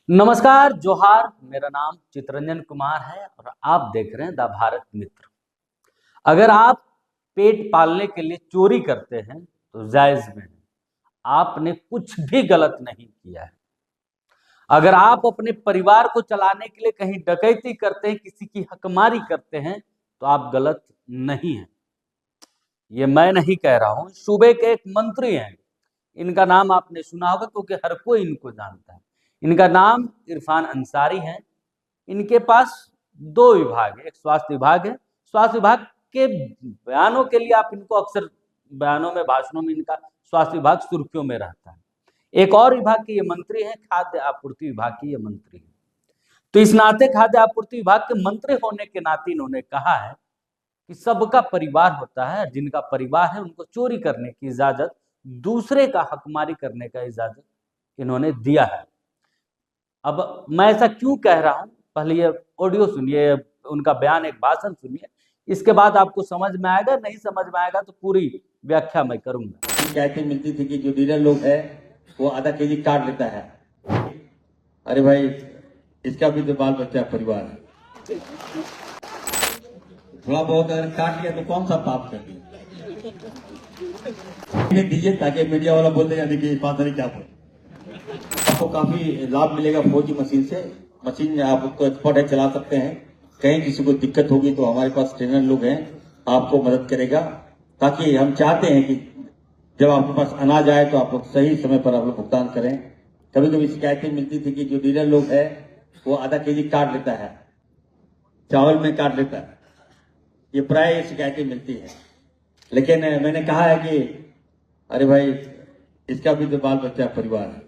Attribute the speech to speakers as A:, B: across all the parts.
A: नमस्कार, जोहार। मेरा नाम चितरंजन कुमार है और आप देख रहे हैं द भारत मित्र। अगर आप पेट पालने के लिए चोरी करते हैं तो जायज में है, आपने कुछ भी गलत नहीं किया है। अगर आप अपने परिवार को चलाने के लिए कहीं डकैती करते हैं, किसी की हकमारी करते हैं, तो आप गलत नहीं हैं। ये मैं नहीं कह रहा हूं, सूबे के एक मंत्री हैं, इनका नाम आपने सुना होगा क्योंकि हर कोई इनको जानता है। इनका नाम इरफान अंसारी है। इनके पास दो विभाग है, एक स्वास्थ्य विभाग है। स्वास्थ्य विभाग के बयानों के लिए आप इनको अक्सर बयानों में, भाषणों में इनका स्वास्थ्य विभाग सुर्खियों में रहता है। एक और विभाग के ये मंत्री हैं, खाद्य आपूर्ति विभाग के ये मंत्री हैं। तो इस नाते खाद्य आपूर्ति विभाग के मंत्री होने के नाते इन्होंने कहा है कि सबका परिवार होता है, जिनका परिवार है उनको चोरी करने की इजाजत, दूसरे का हकमारी करने का इजाजत इन्होंने दिया है। अब मैं ऐसा क्यों कह रहा हूं, पहले ये ऑडियो सुनिए, उनका बयान, एक भाषण सुनिए, इसके बाद आपको समझ में आएगा। नहीं समझ में आएगा तो पूरी व्याख्या मैं करूंगा।
B: शिकायतें मिलती थी कि जो डीलर लोग है वो आधा केजी काट लेता है। अरे भाई, इसका भी तो बाल बच्चा परिवार है, थोड़ा बहुत अगर काट लिया तो कौन सा पाप कर दिया। दीजिए ताकि मीडिया वाला बोल देगा देखिए पता नहीं क्या बोल। आपको काफी लाभ मिलेगा 4G मशीन से। मशीन आप तो एक्सपर्ट है, चला सकते हैं। कहीं किसी को दिक्कत होगी तो हमारे पास ट्रेनर लोग हैं, आपको मदद करेगा। ताकि हम चाहते हैं कि जब आपके पास अनाज आए तो आप लोग सही समय पर आप लोग भुगतान करें। कभी कभी शिकायतें मिलती थी कि जो डीलर लोग है वो आधा केजी काट लेता है, चावल में काट लेता है। ये प्राय शिकायतें मिलती है, लेकिन मैंने कहा है कि अरे भाई, इसका भी तो बाल बच्चा परिवार है।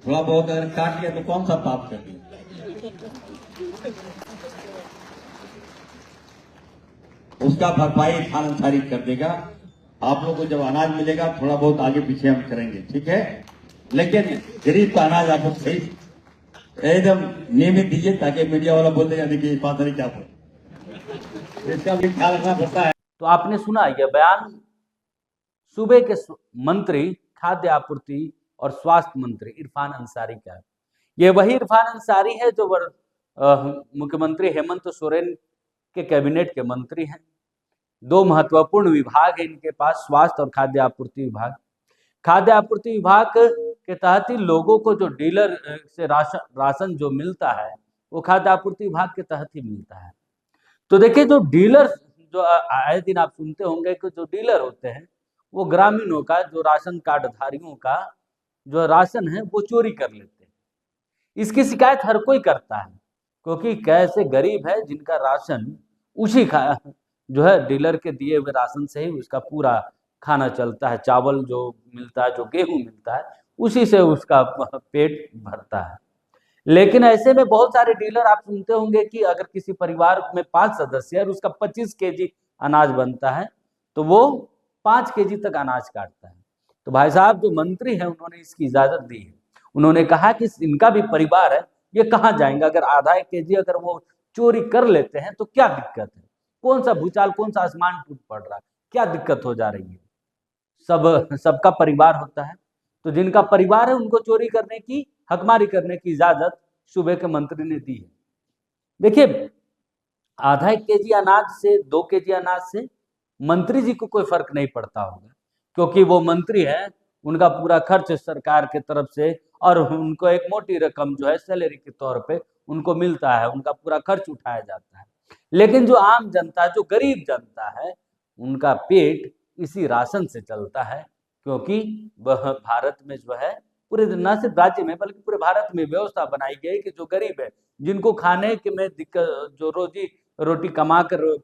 B: थोड़ा बहुत अगर काट लिया तो कौन सा पाप कर दिया। उसका भरपाई खान अंसारी कर देगा। आप लोगों को जब अनाज मिलेगा थोड़ा बहुत आगे पीछे हम करेंगे, ठीक है। लेकिन गरीब का अनाज आप लोग सही एकदम नियमित दीजिए ताकि मीडिया वाला बोल देगा देखिए पता नहीं क्या बोल। इसका भी ख्याल रखना पड़ता है।
A: तो आपने सुना यह बयान सूबे के मंत्री, खाद्य आपूर्ति और स्वास्थ्य मंत्री इरफान अंसारी का है। ये वही इरफान अंसारी है जो मुख्यमंत्री हेमंत सोरेन के कैबिनेट के मंत्री हैं। दो महत्वपूर्ण विभाग है इनके पास, स्वास्थ्य और खाद्य आपूर्ति विभाग। खाद्य आपूर्ति विभाग के तहत ही लोगों को जो डीलर से राशन जो मिलता है वो खाद्य आपूर्ति विभाग के तहत ही मिलता है। तो देखिए, जो डीलर, जो आए दिन आप सुनते होंगे कि जो डीलर होते हैं वो ग्रामीणों का, जो राशन कार्ड धारियों का जो राशन है वो चोरी कर लेते हैं। इसकी शिकायत हर कोई करता है क्योंकि कैसे गरीब है जिनका राशन उसी जो है डीलर के दिए हुए राशन से ही उसका पूरा खाना चलता है। चावल जो मिलता है, जो गेहूं मिलता है, उसी से उसका पेट भरता है। लेकिन ऐसे में बहुत सारे डीलर आप सुनते होंगे कि अगर किसी परिवार में 5 सदस्य है और उसका 25 केजी अनाज बनता है तो वो 5 केजी तक अनाज काटता है। तो भाई साहब, जो मंत्री हैं उन्होंने इसकी इजाजत दी है। उन्होंने कहा कि इनका भी परिवार है, ये कहाँ जाएंगे। अगर आधा एक केजी अगर वो चोरी कर लेते हैं तो क्या दिक्कत है, कौन सा भूचाल, कौन सा आसमान टूट पड़ रहा है, क्या दिक्कत हो जा रही है। सबका परिवार होता है, तो जिनका परिवार है उनको चोरी करने की, हकमारी करने की इजाजत सूबे के मंत्री ने दी है। देखिए, आधा एक केजी अनाज से, 2 केजी अनाज से मंत्री जी को कोई फर्क नहीं पड़ता होगा क्योंकि वो मंत्री है, उनका पूरा खर्च सरकार के तरफ से, और उनको एक मोटी रकम जो है सैलरी के तौर पे उनको मिलता है, उनका पूरा खर्च उठाया जाता है। लेकिन जो आम जनता, जो गरीब जनता है, उनका पेट इसी राशन से चलता है क्योंकि वह भारत में जो है, पूरे न सिर्फ राज्य में बल्कि पूरे भारत में व्यवस्था बनाई गई कि जो गरीब है, जिनको खाने के में दिक्कत, जो रोजी रोटी कमा कर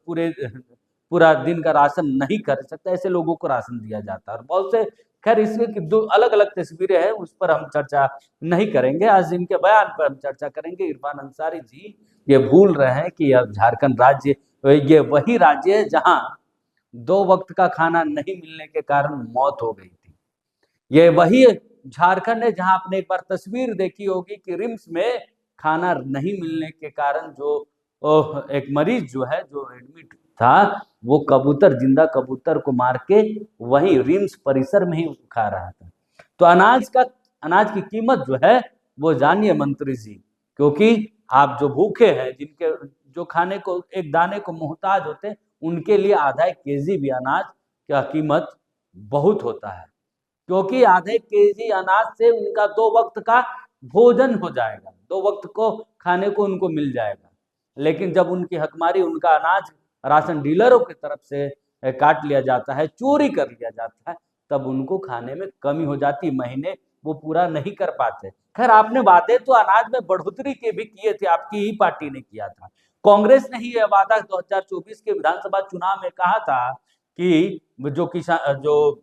A: पूरा दिन का राशन नहीं कर सकता, ऐसे लोगों को राशन दिया जाता है। और बहुत से, खैर इसमें दो अलग अलग तस्वीरें हैं, उस पर हम चर्चा नहीं करेंगे। आज इनके बयान पर हम चर्चा करेंगे। इरफान अंसारी जी ये भूल रहे हैं कि अब झारखंड राज्य ये वही राज्य है जहां 2 वक्त का खाना नहीं मिलने के कारण मौत हो गई थी। ये वही झारखंड है जहां आपने एक बार तस्वीर देखी होगी कि रिम्स में खाना नहीं मिलने के कारण जो एक मरीज जो है, जो एडमिट था वो कबूतर, जिंदा कबूतर को मार के वहीं रिम्स परिसर में ही खा रहा था। तो अनाज की कीमत जो है वो जानिए मंत्री जी, क्योंकि आप जो भूखे हैं, जिनके जो खाने को एक दाने को मोहताज होते हैं, उनके लिए आधा केजी भी अनाज का कीमत बहुत होता है, क्योंकि आधे केजी अनाज से उनका 2 वक्त का भोजन हो जाएगा, 2 वक्त को खाने को उनको मिल जाएगा। लेकिन जब उनकी हकमारी, उनका अनाज राशन डीलरों की तरफ से काट लिया जाता है, चोरी कर लिया जाता है, तब उनको खाने में कमी हो जाती, महीने वो पूरा नहीं कर पाते। खैर, आपने वादे तो अनाज में बढ़ोतरी के भी किए थे, आपकी ही पार्टी ने किया था। कांग्रेस ने ही यह वादा 2024 के विधानसभा चुनाव में कहा था कि जो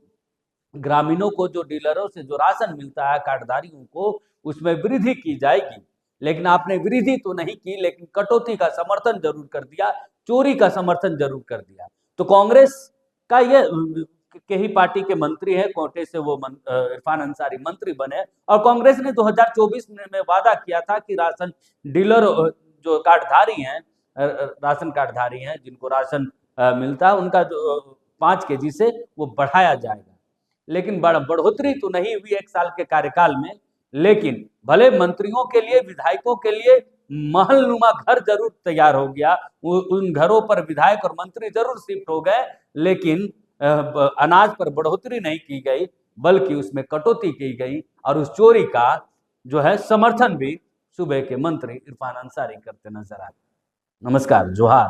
A: ग्रामीणों को, जो डीलरों से जो राशन मिलता है कार्डधारियों को, उसमें वृद्धि की जाएगी। लेकिन आपने वृद्धि तो नहीं की, लेकिन कटौती का समर्थन जरूर कर दिया, चोरी का समर्थन जरूर कर दिया। तो कांग्रेस का ये के ही पार्टी के मंत्री है, कोटे से वो इरफान अंसारी मंत्री बने, और कांग्रेस ने 2024 में वादा किया था कि राशन डीलर जो कार्डधारी हैं, राशन कार्डधारी हैं, जिनको राशन मिलता है, उनका जो 5 केजी से वो बढ़ाया जाएगा। लेकिन बढ़ोतरी तो नहीं हुई 1 साल के कार्यकाल में। लेकिन भले मंत्रियों के लिए, विधायकों के लिए महलनुमा घर जरूर तैयार हो गया, उन घरों पर विधायक और मंत्री जरूर शिफ्ट हो गए, लेकिन अनाज पर बढ़ोतरी नहीं की गई, बल्कि उसमें कटौती की गई, और उस चोरी का जो है समर्थन भी सूबे के मंत्री इरफान अंसारी करते नजर आए। नमस्कार, जोहार।